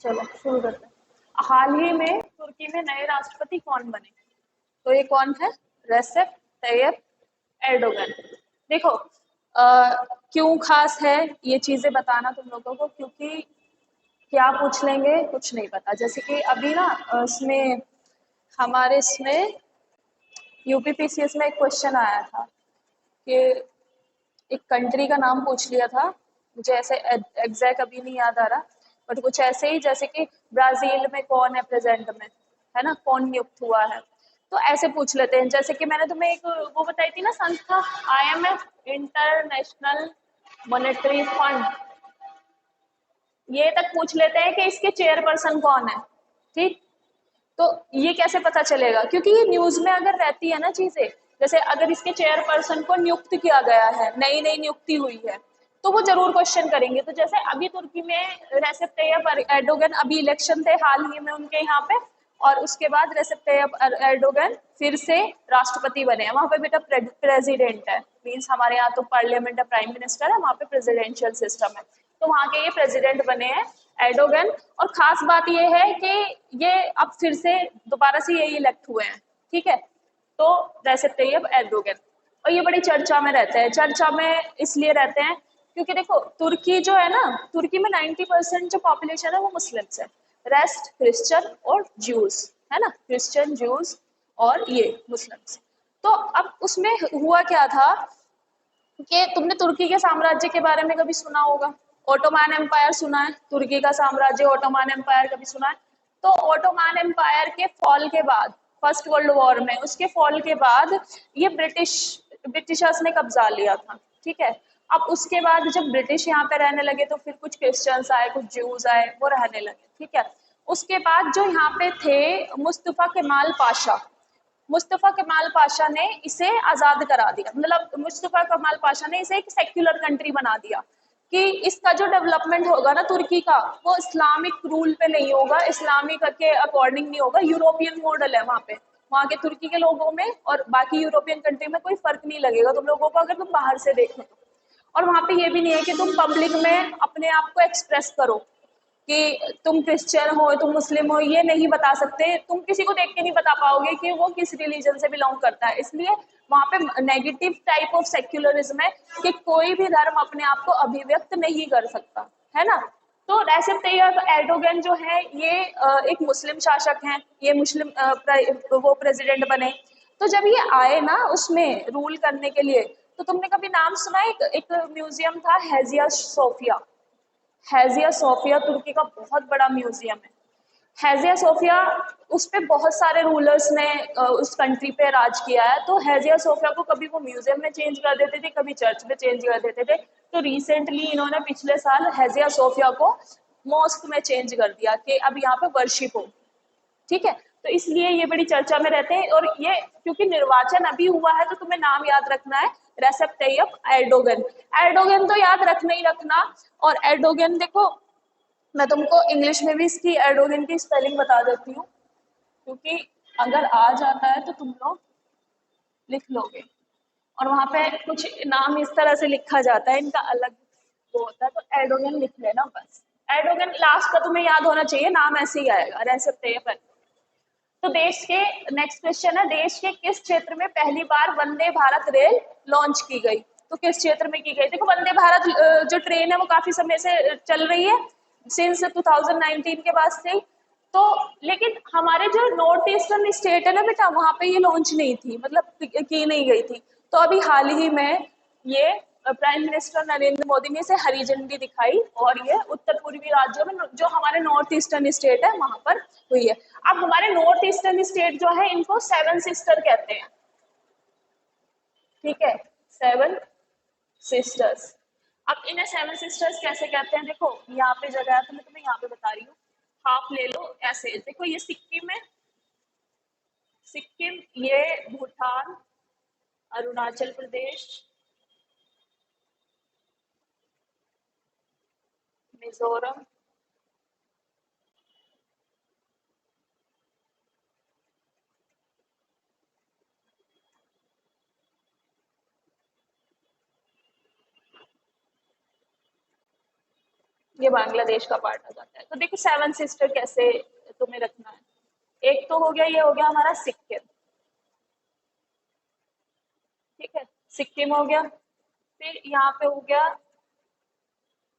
चलो शुरू करते हैं। हाल ही में तुर्की में नए राष्ट्रपति कौन बने? तो ये कौन है? Recep Tayyip Erdogan. देखो क्यों खास है ये चीजें बताना तुम लोगों को, क्योंकि क्या पूछ लेंगे कुछ नहीं पता। जैसे कि अभी ना इसमें हमारे इसमें यूपीपीसीएस में एक क्वेश्चन आया था कि एक कंट्री का नाम पूछ लिया था, मुझे ऐसे एग्जैक्ट अभी नहीं याद आ रहा, बट कुछ ऐसे ही जैसे कि ब्राजील में कौन है प्रेजेंट में, है ना, कौन नियुक्त हुआ है। तो ऐसे पूछ लेते हैं। जैसे कि मैंने तुम्हें एक वो बताई थी ना संस्था, आईएमएफ, इंटरनेशनल मॉनेटरी फंड, ये तक पूछ लेते हैं कि इसके चेयरपर्सन कौन है। ठीक, तो ये कैसे पता चलेगा? क्योंकि ये न्यूज में अगर रहती है ना चीजें, जैसे अगर इसके चेयरपर्सन को नियुक्त किया गया है, नई नई नियुक्ति हुई है, तो वो जरूर क्वेश्चन करेंगे। तो जैसे अभी तुर्की में रेसेप तैयब एर्डोगन, अभी इलेक्शन थे हाल ही में उनके यहाँ पे, और उसके बाद रेसेप तैयब एर्डोगन फिर से राष्ट्रपति बने हैं। वहां पे बेटा प्रेसिडेंट है, मीन्स हमारे यहाँ तो पार्लियामेंट है, प्राइम मिनिस्टर है, वहां पे प्रेसिडेंशियल सिस्टम है। तो वहां के ये प्रेसिडेंट बने हैं एर्डोगन। और खास बात ये है कि ये अब फिर से दोबारा से यही इलेक्ट हुए हैं। ठीक है, तो रेसेप तैयब एर्दोगन, और ये बड़ी चर्चा में रहते हैं। चर्चा में इसलिए रहते हैं क्योंकि देखो तुर्की जो है ना, तुर्की में 90% जो पॉपुलेशन है वो मुस्लिम्स है, रेस्ट क्रिश्चियन और ज्यूज, है ना, क्रिश्चियन ज्यूज और ये मुस्लिम्स। तो अब उसमें हुआ क्या था कि तुमने तुर्की के साम्राज्य के बारे में कभी सुना होगा, ओटोमान एम्पायर सुना है, तुर्की का साम्राज्य ओटोमान एम्पायर कभी सुना है? तो ओटोमान एम्पायर के फॉल के बाद, फर्स्ट वर्ल्ड वॉर में उसके फॉल के बाद ये ब्रिटिशर्स ने कब्जा लिया था। ठीक है, अब उसके बाद जब ब्रिटिश यहाँ पे रहने लगे तो फिर कुछ क्रिश्चियंस आए, कुछ ज्यूज आए, वो रहने लगे। ठीक है, उसके बाद जो यहाँ पे थे मुस्तफा केमाल पाशा, मुस्तफ़ा कमाल पाशा ने इसे आज़ाद करा दिया। मतलब मुस्तफ़ा कमाल पाशा ने इसे एक सेक्युलर कंट्री बना दिया कि इसका जो डेवलपमेंट होगा ना तुर्की का, वो इस्लामिक रूल पे नहीं होगा, इस्लामिक के अकॉर्डिंग नहीं होगा, यूरोपियन मॉडल है वहाँ पे। वहाँ के तुर्की के लोगों में और बाकी यूरोपियन कंट्री में कोई फर्क नहीं लगेगा तुम लोगों को अगर तुम बाहर से देखो तो। और वहाँ पे ये भी नहीं है कि तुम पब्लिक में अपने आप को एक्सप्रेस करो कि तुम क्रिश्चियन हो, तुम मुस्लिम हो, ये नहीं बता सकते। तुम किसी को देख के नहीं बता पाओगे कि वो किस रिलीजन से बिलोंग करता है। इसलिए वहाँ पे नेगेटिव टाइप ऑफ सेक्युलरिज्म है कि कोई भी धर्म अपने आप को अभिव्यक्त नहीं कर सकता, है ना। तो रेसेप तैयब एर्दोगन जो है ये एक मुस्लिम शासक हैं, ये मुस्लिम वो प्रेसिडेंट बने। तो जब ये आए ना उसमें रूल करने के लिए, तो तुमने कभी नाम सुना है एक म्यूजियम था हेजिया सोफिया? हेजिया सोफिया तुर्की का बहुत बड़ा म्यूजियम है। हेजिया सोफिया, उस पे बहुत सारे रूलर्स ने उस कंट्री पे राज किया है। तो हेजिया सोफिया को कभी वो म्यूजियम में चेंज कर देते थे, कभी चर्च में चेंज कर देते थे। तो रिसेंटली इन्होंने पिछले साल हेजिया सोफिया को मॉस्क में चेंज कर दिया कि अब यहाँ पे वर्शिप हो। ठीक है, तो इसलिए ये बड़ी चर्चा में रहते हैं। और ये क्योंकि निर्वाचन अभी हुआ है तो तुम्हें नाम याद रखना है, रेसेप तैयब एर्दोगन। एर्दोगन तो याद रखना ही रखना। और एर्दोगन देखो, मैं तुमको इंग्लिश में भी इसकी एर्दोगन की स्पेलिंग बता देती हूँ, क्योंकि अगर आ जाता है तो तुम लोग लिख लोगे। और वहां पे कुछ नाम इस तरह से लिखा जाता है, इनका अलग वो होता है, तो एर्दोगन लिख लेना बस। एर्दोगन लास्ट का तुम्हें याद होना चाहिए, नाम ऐसे ही आएगा, रेसेप तैयब। तो देश के नेक्स्ट क्वेश्चन है, देश के किस क्षेत्र में पहली बार वंदे भारत रेल लॉन्च की गई? तो किस क्षेत्र में की गई? देखो वंदे भारत जो ट्रेन है वो काफी समय से चल रही है, सिंस 2019 के बाद से। तो लेकिन हमारे जो नॉर्थ ईस्टर्न स्टेट है ना बेटा, वहां पे ये लॉन्च नहीं थी, मतलब की नहीं गई थी। तो अभी हाल ही में ये प्राइम मिनिस्टर नरेंद्र मोदी ने इसे हरी झंडी दिखाई, और ये उत्तर पूर्वी राज्यों में जो हमारे नॉर्थ ईस्टर्न स्टेट है वहां पर हुई है। अब हमारे नॉर्थ ईस्टर्न स्टेट जो है इनको सेवन सिस्टर कहते हैं। ठीक है, सेवन सिस्टर्स। अब इन्हें सेवन सिस्टर्स कैसे कहते हैं? देखो यहाँ पे जगह है तो मैं तुम्हें यहाँ पे बता रही हूँ, हाफ ले लो ऐसे। देखो ये सिक्किम है, सिक्किम, ये भूटान, अरुणाचल प्रदेश, मिजोरम, ये बांग्लादेश का पार्ट आ जाता है। तो देखो सेवन सिस्टर कैसे तुम्हें रखना है। एक तो हो गया, ये हो गया हमारा सिक्किम, ठीक है, सिक्किम हो गया। फिर यहाँ पे हो गया,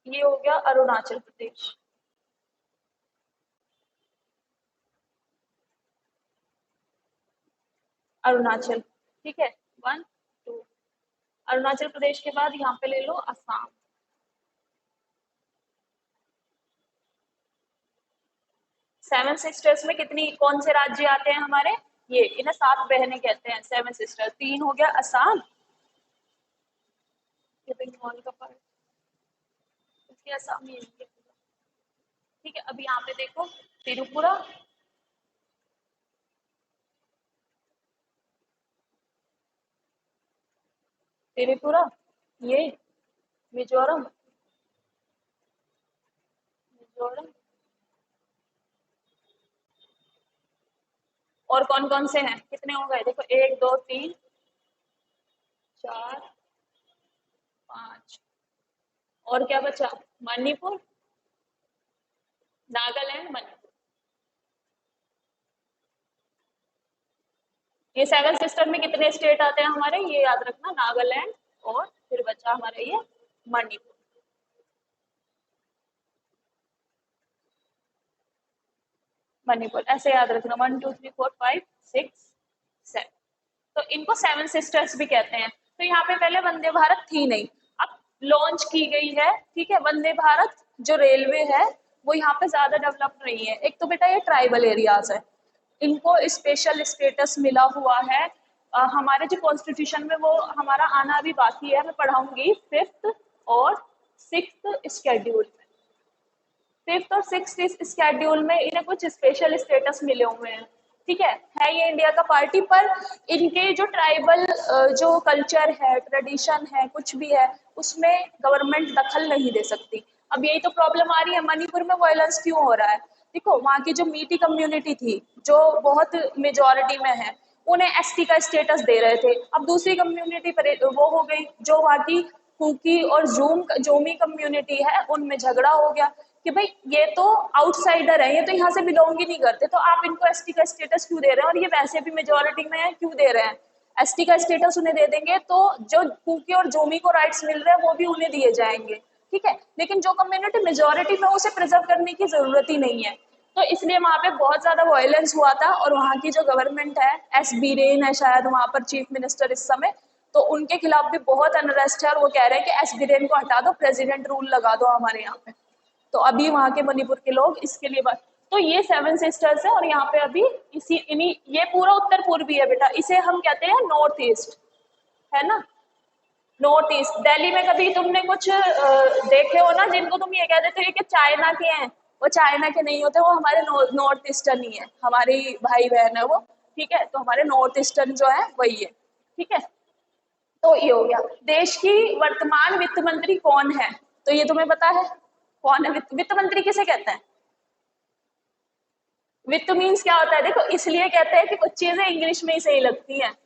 ये हो गया अरुणाचल प्रदेश, अरुणाचल, ठीक है, वन टू। अरुणाचल प्रदेश के बाद यहाँ पे ले लो असम। सेवन सिस्टर्स में कितनी, कौन से राज्य आते हैं हमारे, ये इन्हें सात बहनें कहते हैं सेवन सिस्टर। तीन हो गया असम, ये बंगाल का पार्ट, इसके असम ये नहीं है, ठीक है। अब यहाँ पे देखो त्रिपुरा, त्रिपुरा, ये मिजोरम, मिजोरम, और कौन कौन से हैं, कितने हो गए देखो, एक दो तीन चार पांच, और क्या बचा, मणिपुर, नागालैंड, मणिपुर। ये सेवन सिस्टर में कितने स्टेट आते हैं हमारे, ये याद रखना, नागालैंड, और फिर बचा हमारा ये मणिपुर। मणिपुर ऐसे याद रखना, one two three four five six seven. तो इनको सेवन सिस्टर्स भी कहते हैं। तो यहाँ पे पहले वंदे भारत थी नहीं, अब लॉन्च की गई है, ठीक है। वंदे भारत जो रेलवे है वो यहाँ पे ज्यादा डेवलप नहीं है। एक तो बेटा ये ट्राइबल एरियाज है, इनको स्पेशल स्टेटस मिला हुआ है। हमारे जो कॉन्स्टिट्यूशन में वो हमारा आना अभी बाकी है, मैं पढ़ाऊंगी फिफ्थ और सिक्स्थ शेड्यूल में। फिफ्थ और सिक्स स्केड्यूल में इन्हें कुछ स्पेशल स्टेटस मिले हुए हैं, ठीक है ये इंडिया का पार्टी, पर इनके जो ट्राइबल जो कल्चर है, ट्रेडिशन है, कुछ भी है, उसमें गवर्नमेंट दखल नहीं दे सकती। अब यही तो प्रॉब्लम आ रही है, मणिपुर में वायलेंस क्यों हो रहा है। देखो वहाँ की जो मीटी कम्युनिटी थी, जो बहुत मेजोरिटी में है, उन्हें एसटी का स्टेटस दे रहे थे। अब दूसरी कम्युनिटी पर वो हो गई, जो वहाँ की कुकी और जोमी कम्युनिटी है, उनमें झगड़ा हो गया कि भाई ये तो आउटसाइडर है, ये तो यहाँ से बिलोंग ही नहीं करते, तो आप इनको एसटी का स्टेटस क्यों दे रहे हैं, और ये वैसे भी मेजोरिटी में है, क्यों दे रहे हैं। एसटी का स्टेटस उन्हें दे देंगे तो जो कुकी और जोमी को राइट्स मिल रहे हैं वो भी उन्हें दिए जाएंगे, ठीक है। लेकिन जो कम्युनिटी मेजोरिटी में, उसे प्रिजर्व करने की जरूरत ही नहीं है। तो इसलिए वहां पे बहुत ज्यादा वायलेंस हुआ था, और वहां की जो गवर्नमेंट है, एस बीरेन है शायद वहां पर चीफ मिनिस्टर इस समय, तो उनके खिलाफ भी बहुत अनरेस्ट है, और वो कह रहे हैं कि एस बीरेन को हटा दो, प्रेसिडेंट रूल लगा दो हमारे यहाँ पे। तो अभी वहां के मणिपुर के लोग इसके लिए बात, तो ये सेवन सिस्टर्स है, और यहाँ पे अभी इसी इन्हीं, ये पूरा उत्तर पूर्वी है बेटा, इसे हम कहते हैं नॉर्थ ईस्ट, है ना, नॉर्थ ईस्ट। दिल्ली में कभी तुमने कुछ देखे हो ना, जिनको तुम ये कह देते हो कि चाइना के हैं, वो चाइना के नहीं होते, वो हमारे नॉर्थ ईस्टर्न ही है, हमारी भाई बहन है वो, ठीक है। तो हमारे नॉर्थ ईस्टर्न जो है वही है, ठीक है। तो ये हो गया। देश की वर्तमान वित्त मंत्री कौन है, तो ये तुम्हें पता है कौन है वित्त मंत्री किसे कहते हैं। वित्त मीन्स क्या होता है, देखो इसलिए कहते हैं कि कुछ चीजें इंग्लिश में ही सही लगती हैं।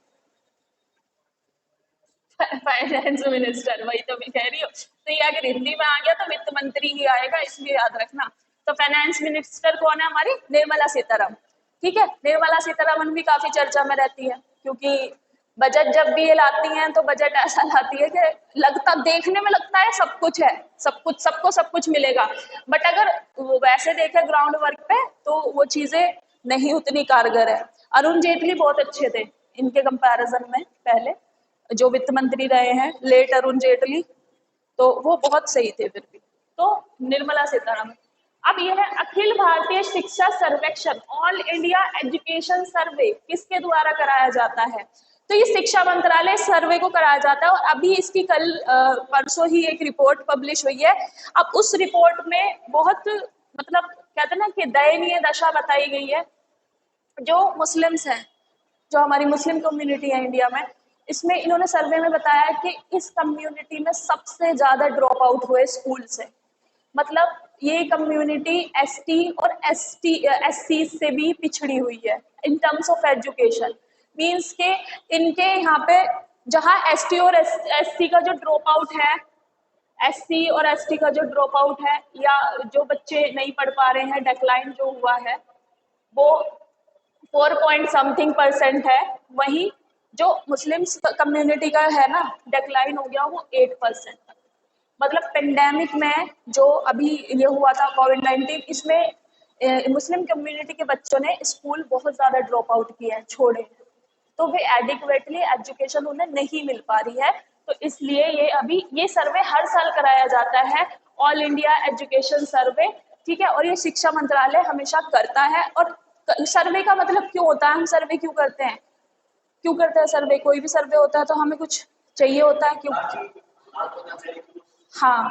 फाइनेंस मिनिस्टर, वही तो मैं कह रही हूँ, तो ये अगर हिंदी में आ गया तो वित्त मंत्री ही आएगा, इसलिए याद रखना। तो फाइनेंस मिनिस्टर कौन है हमारी, निर्मला सीतारमण, ठीक है। निर्मला सीतारमण भी काफी चर्चा में रहती है, क्योंकि बजट जब भी ये लाती हैं तो बजट ऐसा लाती है कि लगता, देखने में लगता है सब कुछ है, सब कुछ, सबको सब कुछ मिलेगा, बट अगर वो वैसे देखे ग्राउंड वर्क पे तो वो चीजें नहीं उतनी कारगर है। अरुण जेटली बहुत अच्छे थे इनके कंपैरिजन में, पहले जो वित्त मंत्री रहे हैं, लेट अरुण जेटली, तो वो बहुत सही थे फिर भी। तो निर्मला सीतारमण। अब यह है अखिल भारतीय शिक्षा सर्वेक्षण, ऑल इंडिया एजुकेशन सर्वे किसके द्वारा कराया जाता है, तो ये शिक्षा मंत्रालय सर्वे को कराया जाता है, और अभी इसकी कल परसों ही एक रिपोर्ट पब्लिश हुई है। अब उस रिपोर्ट में बहुत, मतलब कहते हैं ना कि दयनीय दशा बताई गई है। जो मुस्लिम्स हैं, जो हमारी मुस्लिम कम्युनिटी है इंडिया में, इसमें इन्होंने सर्वे में बताया कि इस कम्युनिटी में सबसे ज्यादा ड्रॉप आउट हुए स्कूल से। मतलब ये कम्युनिटी एसटी और एससी से भी पिछड़ी हुई है in terms of education. Means के इनके यहाँ पे, जहाँ एसटी और एससी का जो ड्रॉप आउट है, SC और ST का जो ड्रॉप आउट है या जो बच्चे नहीं पढ़ पा रहे हैं, डेक्लाइन जो हुआ है वो 4 पॉइंट समथिंग % है। वहीं जो मुस्लिम कम्युनिटी का है ना, डेक्लाइन हो गया वो 8%। मतलब पेंडेमिक में जो अभी ये हुआ था कोविड-19, इसमें मुस्लिम कम्युनिटी के बच्चों ने स्कूल बहुत ज़्यादा ड्रॉप आउट किया है, छोड़े हैं। तो वे एडिक्वेटली एजुकेशन उन्हें नहीं मिल पा रही है। तो इसलिए ये अभी ये सर्वे हर साल कराया जाता है, ऑल इंडिया एजुकेशन सर्वे, ठीक है। और ये शिक्षा मंत्रालय हमेशा करता है। और सर्वे का मतलब क्यों होता है, हम सर्वे क्यों करते हैं, क्यों करते हैं सर्वे? कोई भी सर्वे होता है तो हमें कुछ चाहिए होता है, क्यों? हाँ,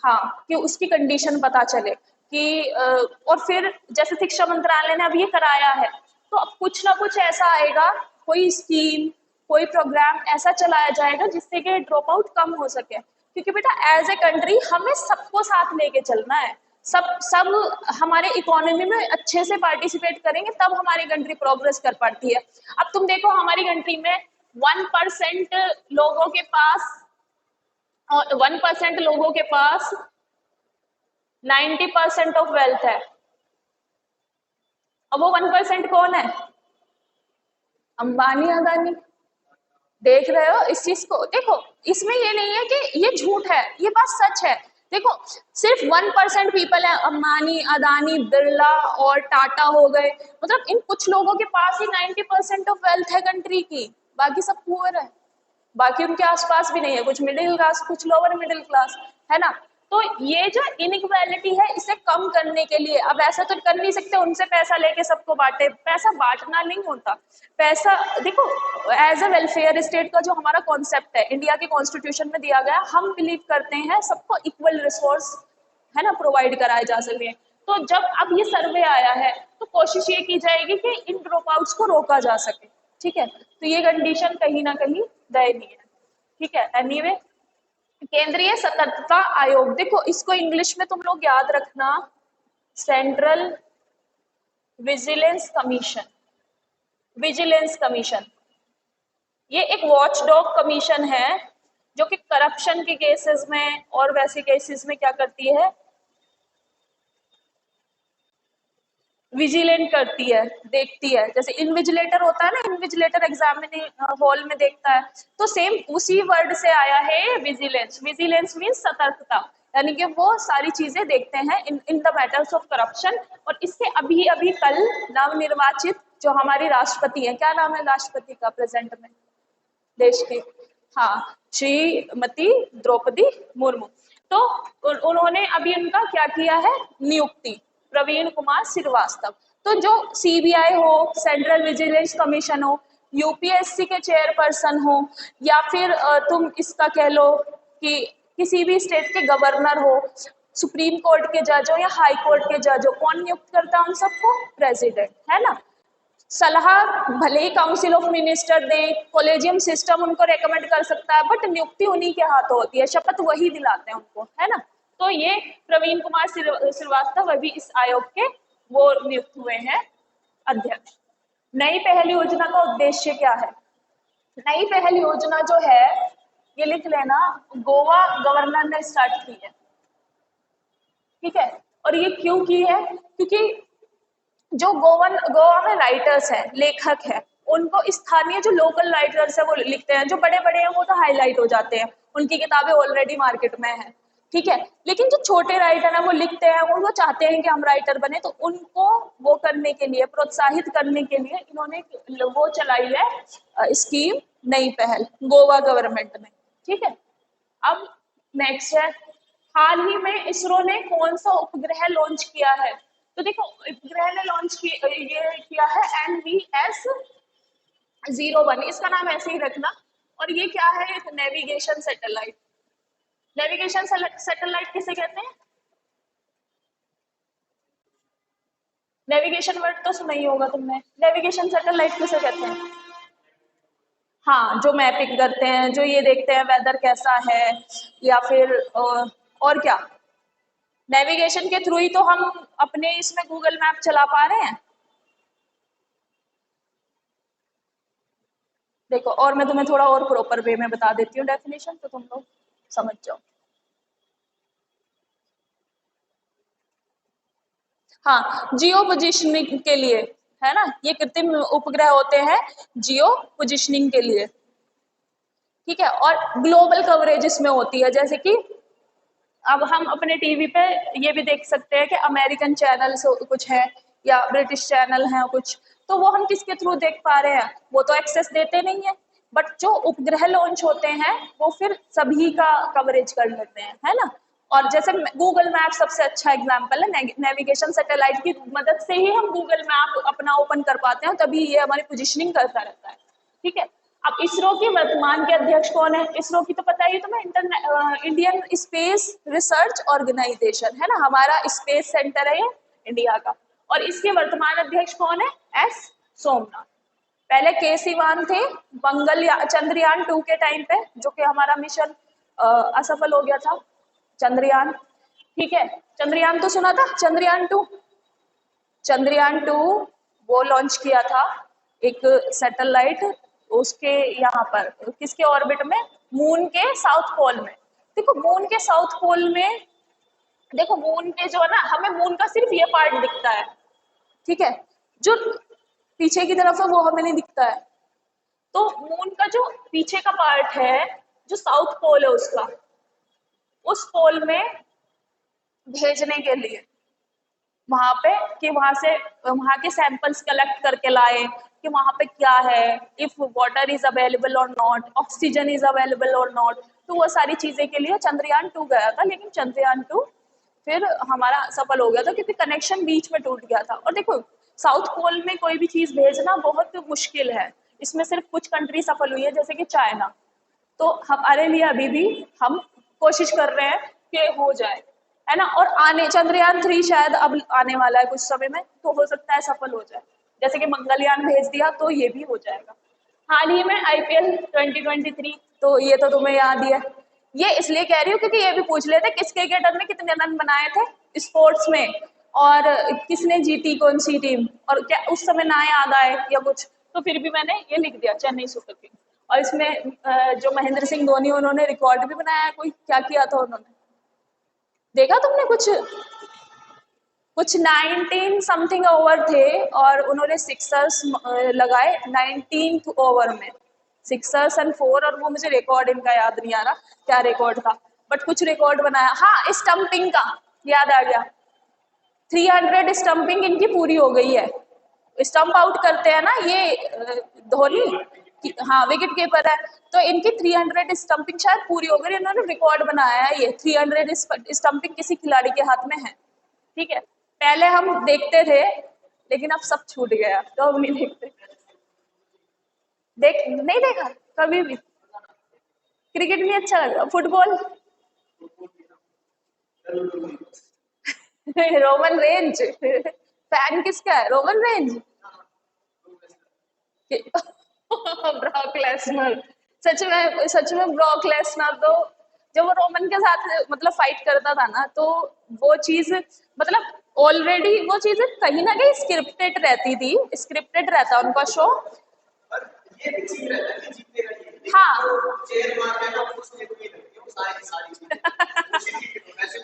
हाँ, कि उसकी कंडीशन पता चले कि और फिर जैसे शिक्षा मंत्रालय ने अब ये कराया है, तो अब कुछ ना कुछ ऐसा आएगा, कोई स्कीम, कोई प्रोग्राम ऐसा चलाया जाएगा जिससे कि ड्रॉप आउट कम हो सके। क्योंकि बेटा एज ए कंट्री हमें सबको साथ लेके चलना है। सब सब हमारे इकोनॉमी में अच्छे से पार्टिसिपेट करेंगे तब हमारी कंट्री प्रोग्रेस कर पाती है। अब तुम देखो हमारी कंट्री में 1% लोगों के पास, और 1% लोगों के पास 90% ऑफ वेल्थ है। अब वो 1% कौन है? अंबानी, अदानी। देख रहे हो इस चीज को? देखो इसमें ये नहीं है कि ये झूठ है, ये बात सच है। देखो सिर्फ 1% पीपल है, अंबानी, अदानी, बिरला और टाटा हो गए, मतलब इन कुछ लोगों के पास ही 90% ऑफ वेल्थ है कंट्री की, बाकी सब पुअर है। बाकी उनके आसपास भी नहीं है, कुछ मिडिल क्लास, कुछ लोअर मिडिल क्लास, है ना। तो ये जो इनइक्वालिटी है इसे कम करने के लिए, अब ऐसा तो कर नहीं सकते उनसे पैसा लेके सबको बांटे, पैसा बांटना नहीं होता। पैसा देखो, एज अ वेलफेयर स्टेट का जो हमारा कॉन्सेप्ट है इंडिया के कॉन्स्टिट्यूशन में दिया गया, हम बिलीव करते हैं सबको इक्वल रिसोर्स, है ना, प्रोवाइड कराए जा सकते हैं। तो जब अब ये सर्वे आया है तो कोशिश ये की जाएगी कि इन ड्रॉप आउट्स को रोका जा सके, ठीक है। तो ये कंडीशन कहीं ना कहीं दयनीय है, ठीक है। एनीवे, केंद्रीय सतर्कता आयोग, देखो इसको इंग्लिश में तुम लोग याद रखना, central vigilance commission, vigilance commission. ये एक वॉचडॉग कमीशन है जो कि करप्शन के केसेस में और वैसे केसेस में क्या करती है, विजिलेंट करती है, देखती है। जैसे इनविजिलेटर होता है ना, इनविजिलेटर एग्जामिनेशन हॉल में देखता है, तो सेम उसी वर्ड से आया है विजिलेंस। विजिलेंस मीन्स सतर्कता, यानी कि वो सारी चीजें देखते हैं in the matters of corruption. और इससे अभी अभी कल नवनिर्वाचित जो हमारी राष्ट्रपति है, क्या नाम है राष्ट्रपति का प्रेजेंट में देश की? हाँ, श्रीमती द्रौपदी मुर्मू। तो उन्होंने अभी उनका क्या किया है, नियुक्ति, प्रवीण कुमार श्रीवास्तव। तो जो सीबीआई हो, सेंट्रल विजिलेंस कमीशन हो, यूपीएससी के चेयरपर्सन हो, या फिर तुम इसका कह लो कि किसी भी स्टेट के गवर्नर हो, सुप्रीम कोर्ट के जज हो या हाई कोर्ट के जज हो, कौन नियुक्त करता है उन सबको? प्रेसिडेंट, है ना। सलाह भले ही काउंसिल ऑफ मिनिस्टर दे, कॉलेजियम सिस्टम उनको रेकमेंड कर सकता है, बट नियुक्ति उन्हीं के हाथों होती है, शपथ वही दिलाते हैं उनको, है ना। तो ये प्रवीण कुमार श्रीवास्तव अभी इस आयोग के वो नियुक्त हुए हैं अध्यक्ष। नई पहल योजना का उद्देश्य क्या है? नई पहल योजना जो है, ये लिख लेना, गोवा गवर्नर ने स्टार्ट की है, ठीक है। और ये क्यों की है? क्योंकि जो गोवा में राइटर्स हैं, लेखक हैं, उनको स्थानीय जो लोकल राइटर्स है वो लिखते हैं, जो बड़े बड़े हैं वो तो हाईलाइट हो जाते हैं, उनकी किताबें ऑलरेडी मार्केट में है, ठीक है। लेकिन जो छोटे राइटर हैं वो लिखते हैं, वो चाहते हैं कि हम राइटर बने, तो उनको वो करने के लिए, प्रोत्साहित करने के लिए इन्होंने वो चलाई है स्कीम, नई पहल गोवा गवर्नमेंट ने, ठीक है। अब नेक्स्ट है, हाल ही में इसरो ने कौन सा उपग्रह लॉन्च किया है? तो देखो उपग्रह ने लॉन्च ये किया है NVS-01, इसका नाम ऐसे ही रखना। और ये क्या है? एक नेविगेशन सैटेलाइट। नेविगेशन सैटेलाइट किसे कहते हैं? नेविगेशन वर्ड तो सुना ही होगा तुमने, नेविगेशन सैटेलाइट किसे कहते हैं? हाँ, जो मैपिंग करते हैं, जो ये देखते हैं वेदर कैसा है, या फिर और क्या, नेविगेशन के थ्रू ही तो हम अपने इसमें गूगल मैप चला पा रहे हैं। देखो, और मैं तुम्हें थोड़ा और प्रॉपर वे में बता देती हूँ डेफिनेशन, तो तुम लोग समझ जाओ। हाँ, जियो पोजिशनिंग के लिए, है ना, ये कृत्रिम उपग्रह होते हैं जियो पोजिशनिंग के लिए, ठीक है। और ग्लोबल कवरेज इसमें होती है, जैसे कि अब हम अपने टीवी पे ये भी देख सकते हैं कि अमेरिकन चैनल्स कुछ है या ब्रिटिश चैनल हैं कुछ, तो वो हम किसके थ्रू देख पा रहे हैं, वो तो एक्सेस देते नहीं है, बट जो उपग्रह लॉन्च होते हैं वो फिर सभी का कवरेज कर लेते हैं, है ना। और जैसे गूगल मैप सबसे अच्छा एग्जाम्पल है, नेविगेशन सैटेलाइट की मदद से ही हम गूगल मैप अपना ओपन कर पाते हैं, तभी ये हमारी पोजिशनिंग करता रहता है, ठीक है। अब इसरो के वर्तमान के अध्यक्ष कौन है, इसरो की तो पता ही तुम्हें, इंडियन स्पेस रिसर्च ऑर्गेनाइजेशन, है ना, हमारा स्पेस सेंटर है ये इंडिया का। और इसके वर्तमान अध्यक्ष कौन है, एस सोमनाथ। पहले के सिवान थे चंद्रयान 2 के टाइम पे, जो कि हमारा मिशन असफल हो गया था, चंद्रयान, ठीक है। चंद्रयान तो सुना था, चंद्रयान 2 वो लॉन्च किया था, एक सैटेलाइट उसके यहाँ पर किसके ऑर्बिट में, मून के साउथ पोल में। देखो मून के साउथ पोल में, देखो मून के जो है ना, हमें मून का सिर्फ ये पार्ट दिखता है, ठीक है, जो पीछे की तरफ है वो हमें नहीं दिखता है। तो मून का जो पीछे का पार्ट है, जो साउथ पोल है उसका, उस पोल में भेजने के लिए वहां पे, कि वहां से वहां के सैंपल्स कलेक्ट करके लाए कि वहां पे क्या है, इफ वाटर इज अवेलेबल और नॉट, ऑक्सीजन इज अवेलेबल और नॉट, तो वो सारी चीजें के लिए चंद्रयान 2 गया था। लेकिन चंद्रयान 2 फिर हमारा सफल हो गया था क्योंकि कनेक्शन बीच में टूट गया था। और देखो साउथ पोल में कोई भी चीज भेजना बहुत मुश्किल है, इसमें सिर्फ कुछ कंट्री सफल हुई है, जैसे कि चाइना। तो हमारे लिए अभी भी हम कोशिश कर रहे हैं कि हो जाए, है ना। और आने चंद्रयान 3 शायद अब आने वाला है कुछ समय में, तो हो सकता है सफल हो जाए, जैसे कि मंगलयान भेज दिया तो ये भी हो जाएगा। हाल ही में आईपीएल 2023, तो ये तो तुम्हें याद ही है। ये इसलिए कह रही हूँ क्योंकि ये भी पूछ लेते किस क्रिकेटर ने कितने रन बनाए थे स्पोर्ट्स में, और किसने जीती कौन सी टीम, और क्या उस समय ना याद आए या कुछ, तो फिर भी मैंने ये लिख दिया चेन्नई सुपर किंग्स। और इसमें जो महेंद्र सिंह धोनी, उन्होंने रिकॉर्ड भी बनाया है, कोई क्या किया था उन्होंने, देखा तुमने कुछ, कुछ 19 समथिंग ओवर थे और उन्होंने सिक्सर्स लगाए 19th ओवर में, सिक्सर्स एंड 4, और वो मुझे रिकॉर्ड इनका याद नहीं आ रहा क्या रिकॉर्ड था, बट कुछ रिकॉर्ड बनाया। हाँ, स्टंपिंग का याद आ गया, 300 स्टंपिंग इनकी पूरी हो गई है। स्टंप आउट करते हैं ना ये धोनी, हाँ विकेट कीपर है, तो इनकी 300 स्टंपिंग शायद पूरी हो गई, इन्होंने रिकॉर्ड बनाया है, ये 300 स्टंपिंग किसी खिलाड़ी के हाथ में है, ठीक है। पहले हम देखते थे लेकिन अब सब छूट गया, तो अब नहीं देखते, नहीं देखा कभी भी। क्रिकेट भी अच्छा लगा, फुटबॉल रोमन रेंज फैन किसका है, रोमन रेंज ब्रॉक लेसनर, सच में ब्रॉक लेसनर तो जब वो रोमन के साथ मतलब फाइट करता था ना, तो वो चीज मतलब ऑलरेडी वो चीज कहीं ना कहीं स्क्रिप्टेड रहती थी, स्क्रिप्टेड रहता उनका शो। हाँ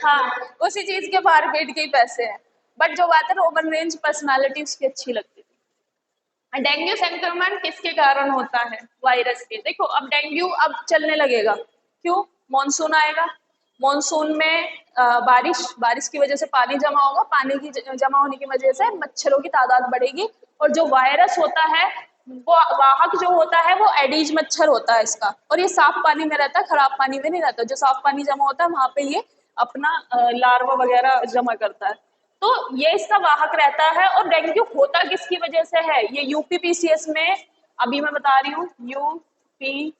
हाँ, उसी चीज के मार्केट के ही पैसे हैं, बट जो बात है रोमन रेंज पर्सनालिटी उसकी अच्छी लगती थी। डेंगू संक्रमण किसके कारण होता है, वायरस के। देखो अब डेंगू अब चलने लगेगा, क्यों, मानसून आएगा, मानसून में बारिश की वजह से पानी जमा होगा, पानी की जमा होने की वजह से मच्छरों की तादाद बढ़ेगी, और जो वायरस होता है वो वाहक जो होता है वो एडीज मच्छर होता है इसका, और ये साफ पानी में रहता है, खराब पानी में नहीं रहता। जो साफ पानी जमा होता है वहां पे ये अपना लार्वा वगैरह जमा करता है, तो ये इसका वाहक रहता है। और डेंगू होता किसकी वजह से है, ये यूपीपीसीएस में अभी मैं बता रही हूँ, UPPSC,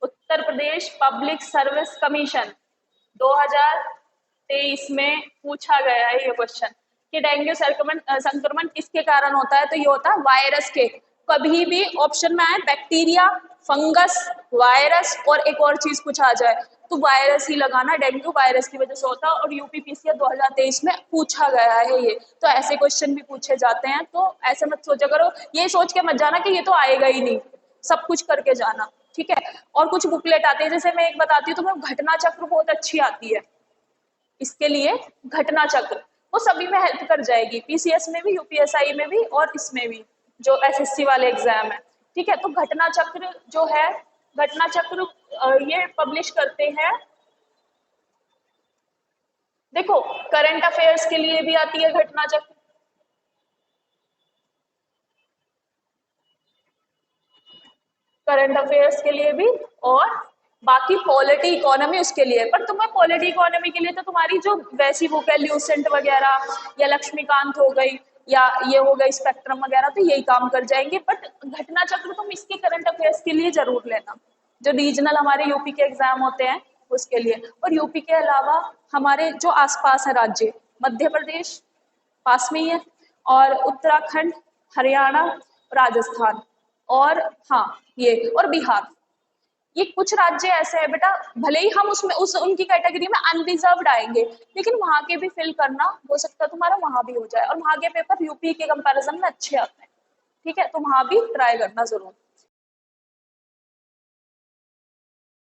Uttar Pradesh public service commission 2023 में पूछा गया है ये क्वेश्चन कि डेंगू संक्रमण किसके कारण होता है, तो ये होता है वायरस के। कभी भी ऑप्शन में आए बैक्टीरिया, फंगस, वायरस और एक और चीज कुछ आ जाए तो वायरस ही लगाना, डेंगू वायरस की वजह से होता है। और यूपीपीसीएस 2023 में पूछा गया है ये, तो ऐसे क्वेश्चन भी पूछे जाते हैं, तो ऐसे मत सोचा करो, ये सोच के मत जाना कि ये तो आएगा ही नहीं, सब कुछ करके जाना। ठीक है। और कुछ बुकलेट आते हैं, जैसे मैं एक बताती हूँ तुम्हें, घटना चक्र बहुत अच्छी आती है इसके लिए। घटना चक्र वो सभी में हेल्प कर जाएगी, पीसीएस में भी, यूपीएसआई में भी, और इसमें भी जो एसएससी वाले एग्जाम है। ठीक है, तो घटना चक्र जो है, घटना चक्र ये पब्लिश करते हैं। देखो, करंट अफेयर्स के लिए भी आती है घटना चक्र, करंट अफेयर्स के लिए भी, और बाकी पॉलिटी इकोनॉमी उसके लिए। पर तुम्हें पॉलिटी इकोनॉमी के लिए तो तुम्हारी जो वैसी बुक है, ल्यूसेंट वगैरह या लक्ष्मीकांत हो गई, या ये हो गई स्पेक्ट्रम वगैरह, तो यही काम कर जाएंगे। बट घटना चक्र तुम इसके करंट अफेयर्स के लिए जरूर लेना, जो रीजनल हमारे यूपी के एग्जाम होते हैं उसके लिए। और यूपी के अलावा हमारे जो आसपास है राज्य, मध्य प्रदेश पास में ही है, और उत्तराखंड, हरियाणा, राजस्थान, और हाँ ये, और बिहार, ये कुछ राज्य ऐसे हैं बेटा, भले ही हम उसमें उस उनकी कैटेगरी में अनरिजर्व्ड आएंगे, लेकिन वहां के भी फिल करना, हो सकता है तुम्हारा वहां भी हो जाए, और वहां के पेपर यूपी के कंपैरिजन में अच्छे आते हैं। ठीक है, तो वहां भी ट्राई करना जरूर।